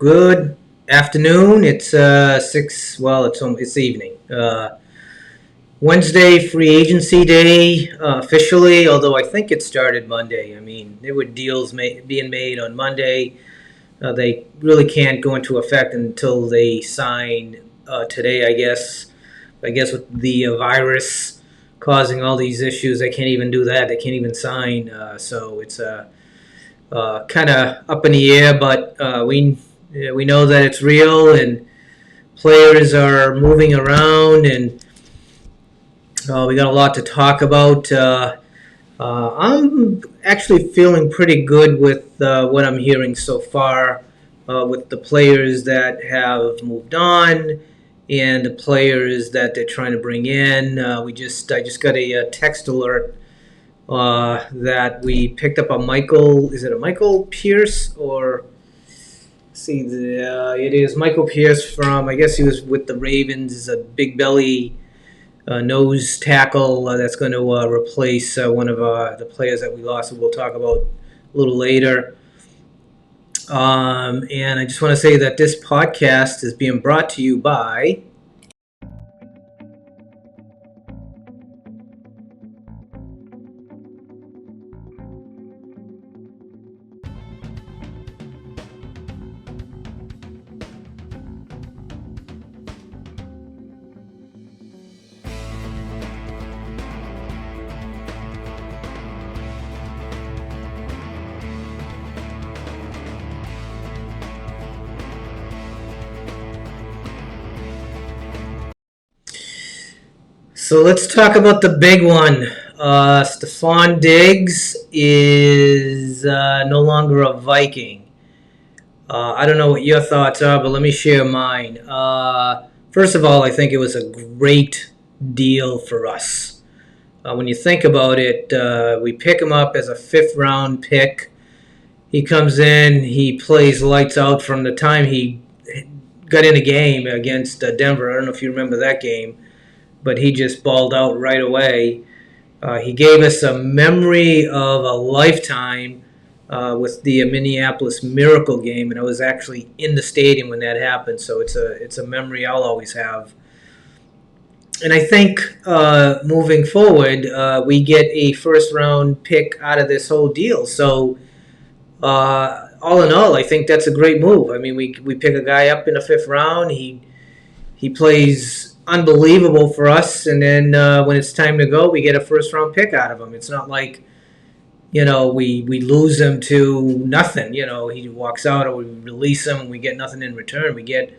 Good afternoon. It's 6. Well, it's evening. Wednesday, free agency day officially. Although I think it started Monday. I mean, there were deals being made on Monday. They really can't go into effect until they sign today. I guess. I guess with the virus causing all these issues, they can't even do that. They can't even sign. So it's kind of up in the air. But we know that it's real, and players are moving around, and we got a lot to talk about. I'm actually feeling pretty good with what I'm hearing so far with the players that have moved on and the players that they're trying to bring in. I just got a text alert that we picked up a Michael. Is it a Michael Pierce or? See, it is Michael Pierce from. I guess he was with the Ravens. Is a big belly nose tackle that's going to replace one of the players that we lost. We'll talk about a little later. And I just want to say that this podcast is being brought to you by. So let's talk about the big one. Stephon Diggs is no longer a Viking. I don't know what your thoughts are, but let me share mine. First of all, I think it was a great deal for us. When you think about it, we pick him up as a fifth round pick. He comes in, he plays lights out from the time he got in a game against Denver. I don't know if you remember that game, but he just balled out right away. He gave us a memory of a lifetime with the Minneapolis Miracle game, and I was actually in the stadium when that happened, so it's a memory I'll always have. And I think moving forward, we get a first round pick out of this whole deal. So all in all, I think that's a great move. I mean, we pick a guy up in the fifth round. He plays unbelievable for us, and then when it's time to go, we get a first round pick out of him. It's not like we lose him to nothing. He walks out or we release him and we get nothing in return. We get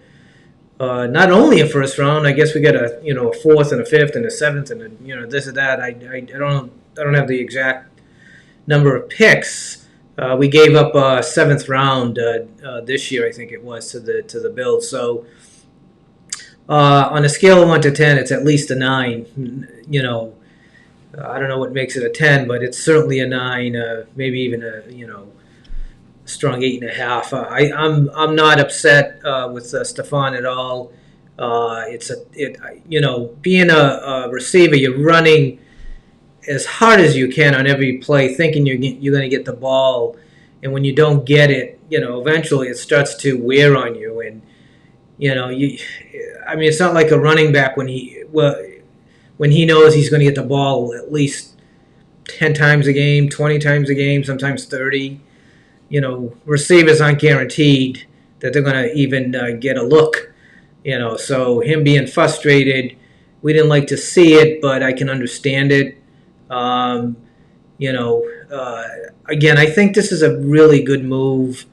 not only a first round. I guess we get a fourth and a fifth and a seventh and this and that. I don't have the exact number of picks. We gave up a seventh round this year, I think it was, to the Bills. So on a scale of 1 to 10, it's at least a 9. I don't know what makes it a 10, but it's certainly a 9. Maybe even a strong 8.5. I'm not upset with Stephon at all. Being a receiver, you're running as hard as you can on every play, thinking you're going to get the ball, and when you don't get it, eventually it starts to wear on you. And it's not like a running back when he knows he's going to get the ball at least 10 times a game, 20 times a game, sometimes 30. Receivers aren't guaranteed that they're going to even get a look. So him being frustrated, we didn't like to see it, but I can understand it. Again, I think this is a really good move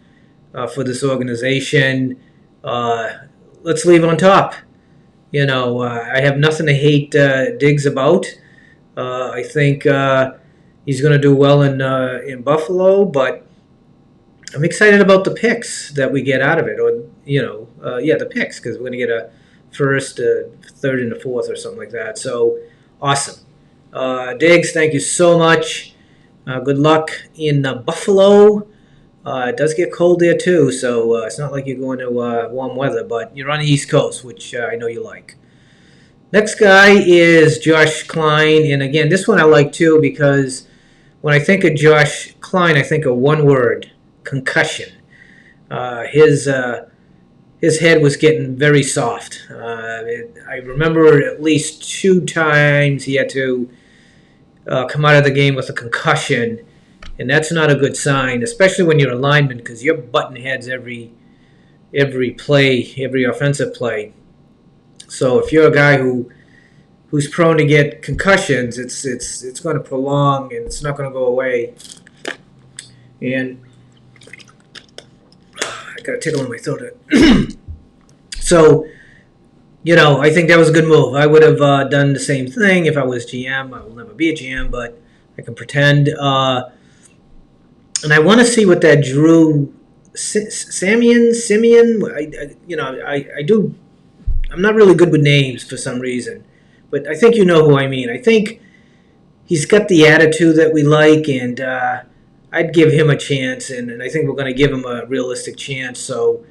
for this organization. Let's leave on top. I have nothing to hate Diggs about. I think he's going to do well in Buffalo, but I'm excited about the picks that we get out of it, or the picks, because we're going to get a first, third, and a fourth, or something like that. So awesome, Diggs. Thank you so much. Good luck in Buffalo. It does get cold there too, so it's not like you're going to warm weather, but you're on the East Coast, which I know you like. Next guy is Josh Klein, and again, this one I like too because when I think of Josh Klein, I think of one word: concussion. His his head was getting very soft. I remember at least 2 times he had to come out of the game with a concussion, and that's not a good sign, especially when you're a lineman because you're butting heads every play, every offensive play. So if you're a guy who's prone to get concussions, it's going to prolong and it's not going to go away. And I got a tickle in my throat. So, I think that was a good move. I would have done the same thing if I was GM. I will never be a GM, but I can pretend. And I want to see what that Drew Simeon. I do. I'm not really good with names for some reason, but I think you know who I mean. I think he's got the attitude that we like, and I'd give him a chance, and I think we're going to give him a realistic chance. So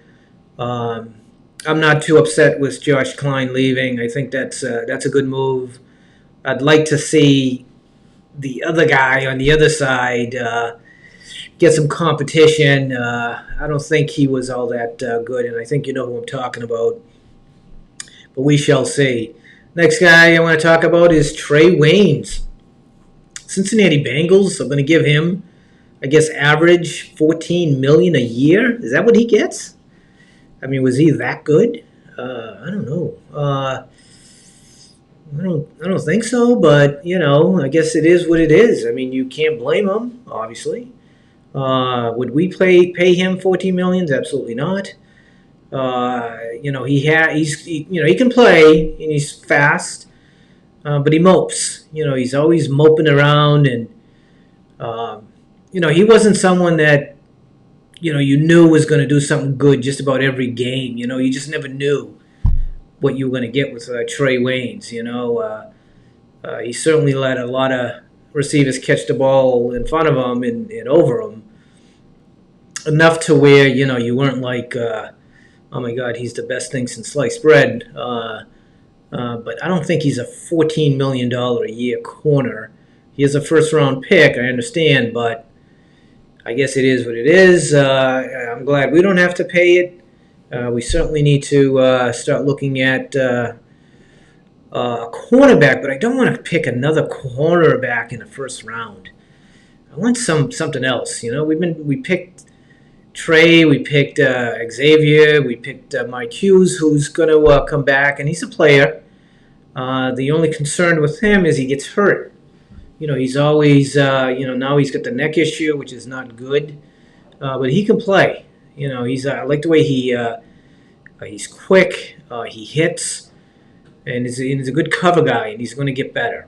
I'm not too upset with Josh Klein leaving. I think that's a good move. I'd like to see the other guy on the other side get some competition. I don't think he was all that good, and I think you know who I'm talking about. But we shall see. Next guy I want to talk about is Trey Waynes. Cincinnati Bengals. I'm going to give him, I guess, average $14 million a year. Is that what he gets? I mean, was he that good? I don't know. I don't think so, but I guess it is what it is. I mean, you can't blame him, obviously. Would we pay him $14 million? Absolutely not. He can play and he's fast, but he mopes. He's always moping around, and he wasn't someone that you knew was going to do something good just about every game. You just never knew what you were going to get with Trey Waynes. He certainly let a lot of receivers catch the ball in front of him and over him, enough to where you weren't like, oh my God, he's the best thing since sliced bread. But I don't think he's a $14 million a year corner. He is a first round pick, I understand, but I guess it is what it is. I'm glad we don't have to pay it. We certainly need to start looking at a cornerback, but I don't want to pick another cornerback in the first round. I want something else. We picked Trey, we picked Xavier, we picked Mike Hughes, who's going to come back, and he's a player. The only concern with him is he gets hurt. He's always, now he's got the neck issue, which is not good. But he can play. I like the way he's quick, he hits, and he's a good cover guy, and he's going to get better.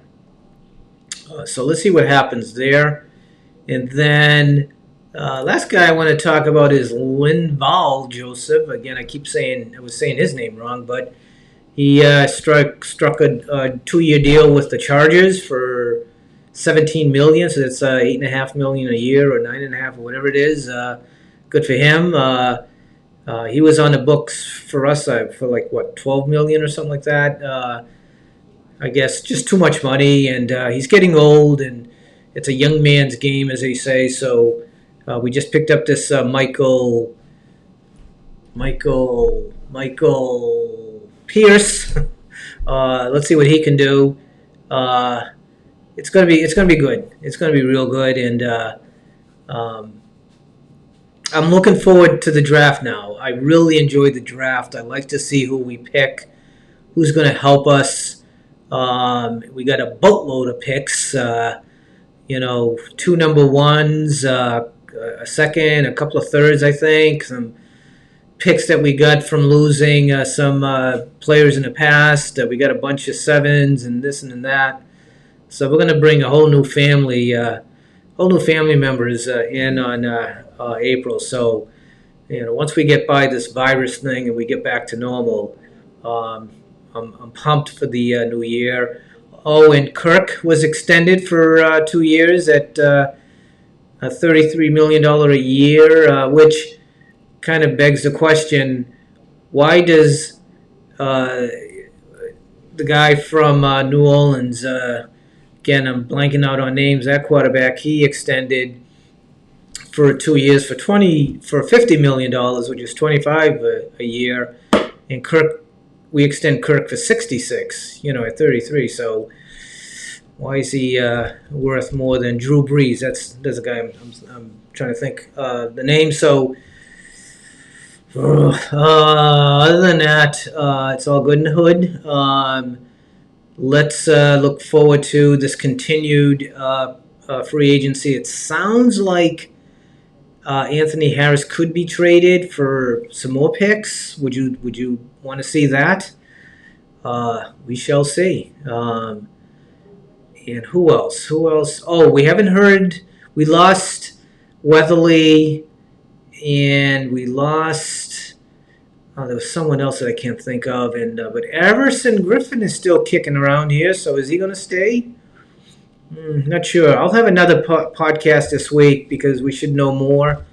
So let's see what happens there. And then last guy I want to talk about is Linval Joseph. Again, I was saying his name wrong, but he struck a 2-year deal with the Chargers for $17 million, so that's $8.5 million a year, or $9.5, or whatever it is. Good for him. He was on the books for us for like $12 million or something like that. I guess just too much money, and he's getting old, and it's a young man's game, as they say. So we just picked up this Michael Pierce. Let's see what he can do. It's gonna be good. It's gonna be real good, and I'm looking forward to the draft now. I really enjoyed the draft. I like to see who we pick, who's going to help us. We got a boatload of picks. 2 number ones, a second, a couple of thirds, I think. Some picks that we got from losing some players in the past. We got a bunch of 7s and this and that. So we're going to bring a whole new family members in on April. So, once we get by this virus thing and we get back to normal, I'm pumped for the new year. Oh, and Kirk was extended for 2 years at $33 million a year, which kind of begs the question, why does the guy from New Orleans, again, I'm blanking out on names, that quarterback, he extended for 2 years for $50 million, which is 25 a year, and Kirk we extend Kirk for 66. At 33. So why is he worth more than Drew Brees? That's a guy I'm trying to think the name. So other than that, it's all good in the hood. Let's look forward to this continued free agency. It sounds like Anthony Harris could be traded for some more picks. Would you want to see that? We shall see. And who else? Who else? Oh, we haven't heard. We lost Weatherly, and we lost. There was someone else that I can't think of, and but Everson Griffin is still kicking around here. So is he going to stay? Not sure. I'll have another podcast this week because we should know more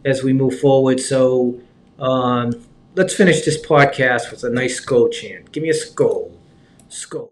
as we move forward. So let's finish this podcast with a nice Skol chant. Give me a Skol. Skol.